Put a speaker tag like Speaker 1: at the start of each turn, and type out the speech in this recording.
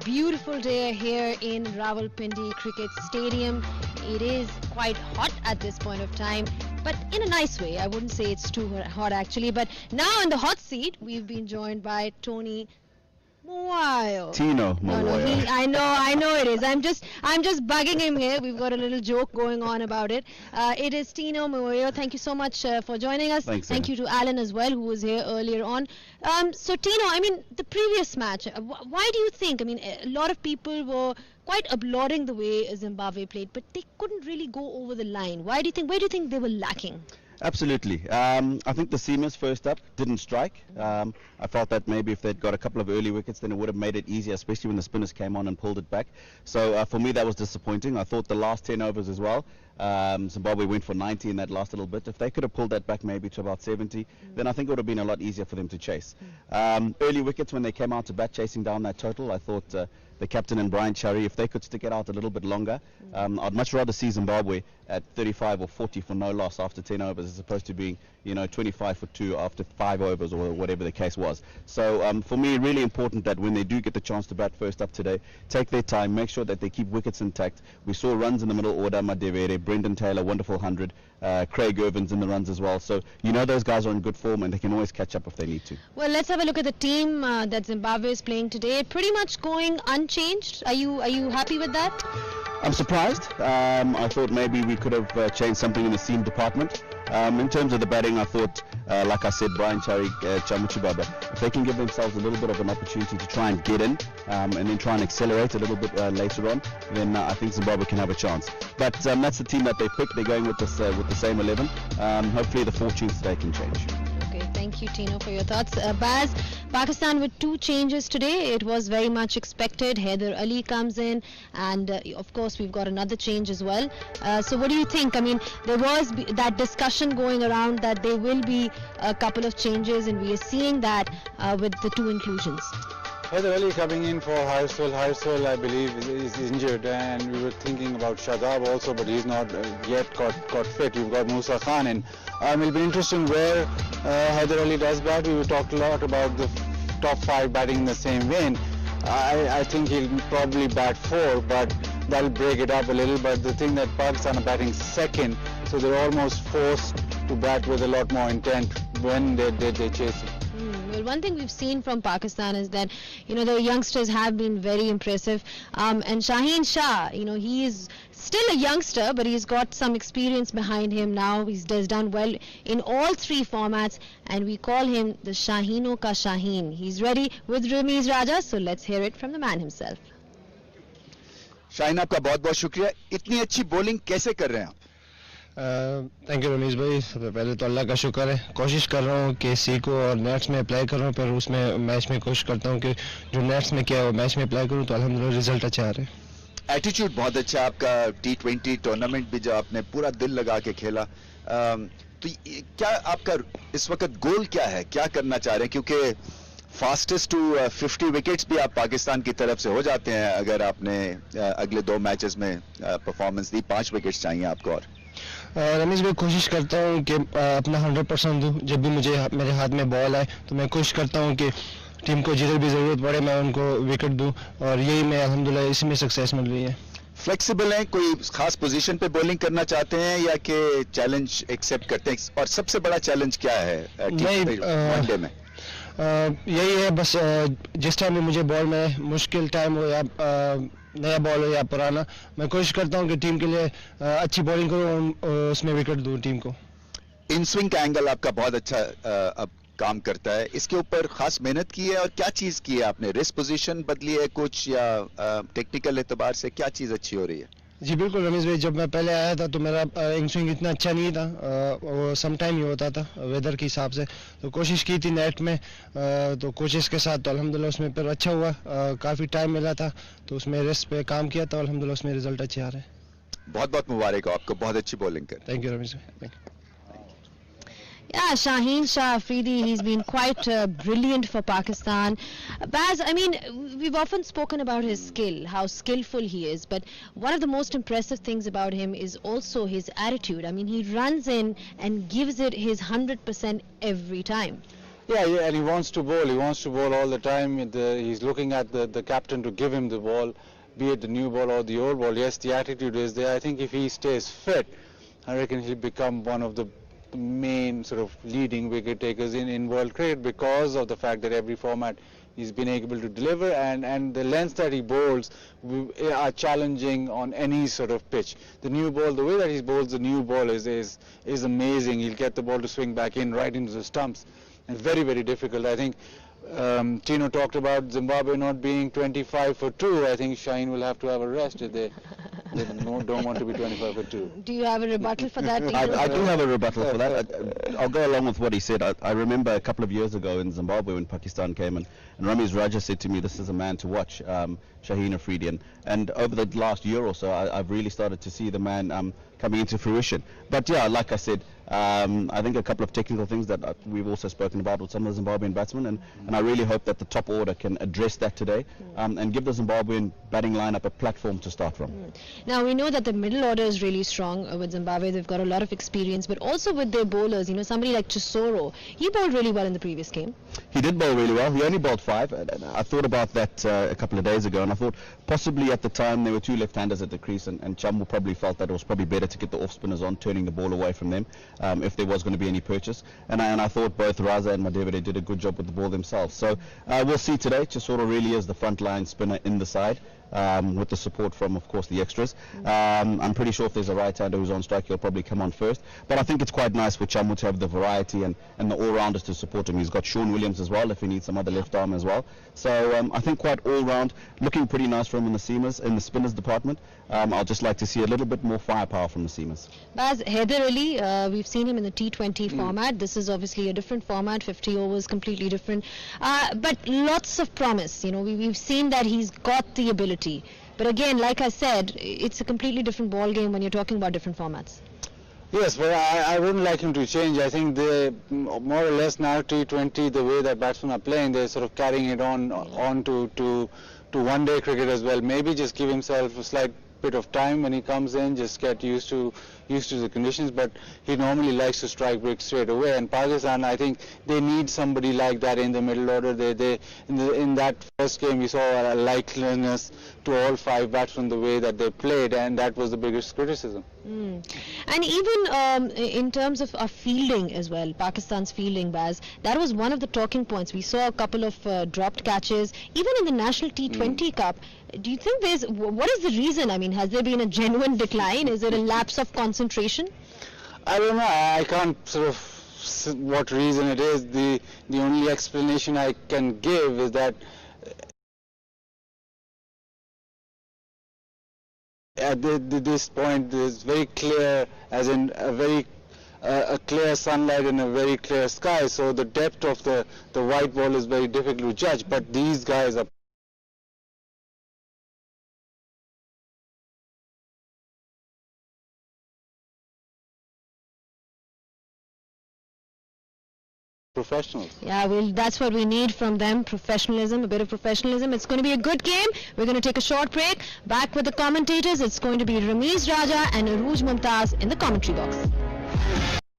Speaker 1: Beautiful day here in Rawalpindi Cricket Stadium. It is quite hot at this point of time, but in a nice way. I wouldn't say it's too hot actually, but now in the hot seat, we've been joined by Tony Moyo.
Speaker 2: Tino Moyo.
Speaker 1: I know it is. I'm just bugging him here. We've got a little joke going on about it. It is Tino Moyo. Thank you so much for joining us.
Speaker 2: Thanks,
Speaker 1: Thank you to Alan as well, who was here earlier on. So Tino, I mean, the previous match, why do you think? I mean, a lot of people were quite applauding the way Zimbabwe played, but they couldn't really go over the line. Why do you think? Where do you think they were lacking?
Speaker 2: Absolutely. I think the seamers first up didn't strike. I felt that maybe if they'd got a couple of early wickets, then it would have made it easier, especially when the spinners came on and pulled it back. So for me, that was disappointing. I thought the last 10 overs as well, Zimbabwe went for 90 in that last little bit. If they could have pulled that back maybe to about 70, then I think it would have been a lot easier for them to chase. Early wickets when they came out to bat chasing down that total, I thought the captain and Brian Chari, if they could stick it out a little bit longer, I'd much rather see Zimbabwe at 35 or 40 for no loss after 10 overs as opposed to being, 25 for 2 after 5 overs or whatever the case was. So for me, really important that when they do get the chance to bat first up today, take their time, make sure that they keep wickets intact. We saw runs in the middle order, Madevere, Brendan Taylor, wonderful 100, Craig Irvin's in the runs as well. So those guys are in good form and they can always catch up if they need to.
Speaker 1: Well, let's have a look at the team that Zimbabwe is playing today. Pretty much going unchanged. Are you happy with that?
Speaker 2: I'm surprised. I thought maybe we could have changed something in the seam department. In terms of the batting, I thought, like I said, Brian Chari, Chamuchibaba, if they can give themselves a little bit of an opportunity to try and get in and then try and accelerate a little bit later on, then I think Zimbabwe can have a chance. But that's the team that they picked. They're going with the same 11. Hopefully the fortunes today can change.
Speaker 1: Okay, thank you, Tino, for your thoughts. Baz, Pakistan with 2 changes today. It was very much expected. Haider Ali comes in, and of course we've got another change as well. So what do you think? I mean, there was that discussion going around that there will be a couple of changes, and we are seeing that with the 2 inclusions.
Speaker 3: Haider Ali coming in for Harsol. Harsol, I believe, is injured, and we were thinking about Shadab also, but he's not yet got fit. You've got Musa Khan in. It'll be interesting where Haider Ali does bat. We talked a lot about the top 5 batting in the same vein. I think he'll probably bat 4, but that'll break it up a little. But the thing that Pakistan are batting second, so they're almost forced to bat with a lot more intent when they chase it.
Speaker 1: Well, one thing we've seen from Pakistan is that, the youngsters have been very impressive. And Shaheen Shah, he is still a youngster, but he's got some experience behind him now. He's done well in all 3 formats, and we call him the Shaheeno Ka Shaheen. He's ready with Ramiz Raja, so let's hear it from the man himself.
Speaker 4: Shaheen आपका बहुत बहुत शुक्रिया. इतनी अच्छी bowling कैसे कर रहे हैं आप?
Speaker 5: थैंक यू रमीज भाई. सबसे पहले तो अल्लाह का शुक्र है. कोशिश कर रहा हूँ कि सीखो और नेट्स में अप्लाई कर रहा हूँ, पर उसमें मैच में कोशिश करता हूँ कि जो नेट्स में किया है वो मैच में अप्लाई करूँ, तो अल्हम्दुलिल्लाह रिजल्ट अच्छे आ रहे हैं.
Speaker 4: एटीट्यूड बहुत अच्छा आपका. T20 टूर्नामेंट भी जो आपने पूरा दिल लगा के खेला, तो क्या आपका इस वक्त गोल क्या है, क्या करना चाह रहे हैं? क्योंकि फास्टेस्ट टू 50 विकेट्स भी आप पाकिस्तान की तरफ से हो जाते हैं अगर आपने अगले 2 मैचेस में परफॉर्मेंस दी. 5 विकेट्स चाहिए आपको. और
Speaker 5: रमीज भाई, कोशिश करता हूँ कि अपना 100% दूँ. जब भी मेरे हाथ में बॉल आए तो मैं कोशिश करता हूँ कि टीम को जिधर भी ज़रूरत पड़े मैं उनको विकेट दूँ, और यही मैं अल्हम्दुलिल्लाह इसमें सक्सेस मिल रही है.
Speaker 4: फ्लेक्सिबल हैं, कोई खास पोजीशन पे बॉलिंग करना चाहते हैं या कि चैलेंज एक्सेप्ट करते हैं? और सबसे बड़ा चैलेंज क्या है वनडे में?
Speaker 5: यही है बस, जिस टाइम भी मुझे बॉल में मुश्किल टाइम हो या नया बॉल हो या पुराना, मैं कोशिश करता हूं कि टीम के लिए अच्छी बॉलिंग करूं और उसमें विकेट दूं टीम को.
Speaker 4: इन स्विंग का एंगल आपका बहुत अच्छा अब काम करता है. इसके ऊपर खास मेहनत की है और क्या चीज की है आपने? रेस्ट पोजीशन बदली है कुछ या टेक्निकल एतबार से क्या चीज अच्छी हो रही है?
Speaker 5: जी बिल्कुल रमीज भाई, जब मैं पहले आया था तो मेरा इन स्विंग इतना अच्छा नहीं था. वो सम टाइम ही होता था वेदर के हिसाब से. तो कोशिश की थी नेट में, तो कोशिश के साथ तो अल्हम्दुलिल्लाह उसमें पर अच्छा हुआ. काफ़ी टाइम मिला था तो उसमें रेस्ट पे काम किया था. अल्हम्दुलिल्लाह उसमें रिजल्ट अच्छे आ रहे हैं.
Speaker 4: बहुत बहुत मुबारक हो आपको, बहुत अच्छी बॉलिंग कर.
Speaker 5: थैंक यू रमीज भाई. Thank you.
Speaker 1: Yeah, Shaheen Shah Afridi, he's been quite brilliant for Pakistan. Baz, I mean, we've often spoken about his skill, how skillful he is, but one of the most impressive things about him is also his attitude. I mean, he runs in and gives it his 100% every time.
Speaker 3: Yeah, and he wants to bowl. He wants to bowl all the time. He's looking at the captain to give him the ball, be it the new ball or the old ball. Yes, the attitude is there. I think if he stays fit, I reckon he'll become one of the main sort of leading wicket takers in world cricket, because of the fact that every format he's been able to deliver, and the lengths that he bowls are challenging on any sort of pitch. The new ball, the way that he bowls the new ball is amazing. He'll get the ball to swing back in right into the stumps, and very, very difficult. I think Tino talked about Zimbabwe not being 25 for 2. I think Shaheen will have to have a rest if they don't want to be 25 for 2.
Speaker 1: Do you have a rebuttal for that?
Speaker 2: I do have a rebuttal for that. I'll go along with what he said. I remember a couple of years ago in Zimbabwe when Pakistan came in, and Ramiz Raja said to me, this is a man to watch, Shaheen Afridi. And over the last year or so, I've really started to see the man coming into fruition. But yeah, like I said, I think a couple of technical things that we've also spoken about with some of the Zimbabwean batsmen, and I really hope that the top order can address that today and give the Zimbabwean batting lineup a platform to start from.
Speaker 1: Now we know that the middle order is really strong with Zimbabwe. They've got a lot of experience, but also with their bowlers, you know, somebody like Chisoro, he bowled really well in the previous game.
Speaker 2: He did bowl really well. He only bowled 5. And I thought about that a couple of days ago, and I thought possibly at the time there were 2 left-handers at the crease, and Chambu probably felt that it was probably better to get the off-spinners on, turning the ball away from them if there was going to be any purchase. And I thought both Raza and Madevere did a good job with the ball themselves. So we'll see today. Chisoro really is the front-line spinner in the side. With the support from, of course, the extras. I'm pretty sure if there's a right-hander who's on strike, he'll probably come on first. But I think it's quite nice for Chambu to have the variety and the all-rounders to support him. He's got Sean Williams as well, if he needs some other left arm as well. So I think quite all-round, looking pretty nice for him in the seamers, in the spinners department. I'll just like to see a little bit more firepower from the seamers.
Speaker 1: Baz, Haider Ali, we've seen him in the T20 format. This is obviously a different format, 50 overs, completely different. But lots of promise. You know, we've seen that he's got the ability. But again, like I said, it's a completely different ball game when you're talking about different formats.
Speaker 3: Yes, but I wouldn't like him to change. I think they more or less now T20, the way that batsmen are playing, they're sort of carrying it on to one-day cricket as well. Maybe just give himself a slight bit of time when he comes in, just get used to the conditions, but he normally likes to strike break straight away. And Pakistan, I think they need somebody like that in the middle order. In that first game we saw a likeliness to all 5 batsmen the way that they played, and that was the biggest criticism.
Speaker 1: And even in terms of our fielding as well, Pakistan's fielding, Baz, that was one of the talking points. We saw a couple of dropped catches, even in the National T20 Cup. Do you think what is the reason? I mean, has there been a genuine decline? Is it a lapse of concentration?
Speaker 3: I don't know. I can't sort of what reason it is. The only explanation I can give is that at this point it's very clear, as in a clear sunlight and a very clear sky, so the depth of the white ball is very difficult to judge, but these guys are professionals.
Speaker 1: Yeah, well, that's what we need from them, professionalism, a bit of professionalism. It's going to be a good game. We're going to take a short break. Back with the commentators, it's going to be Ramiz Raja and Arooj Mumtaz in the commentary box.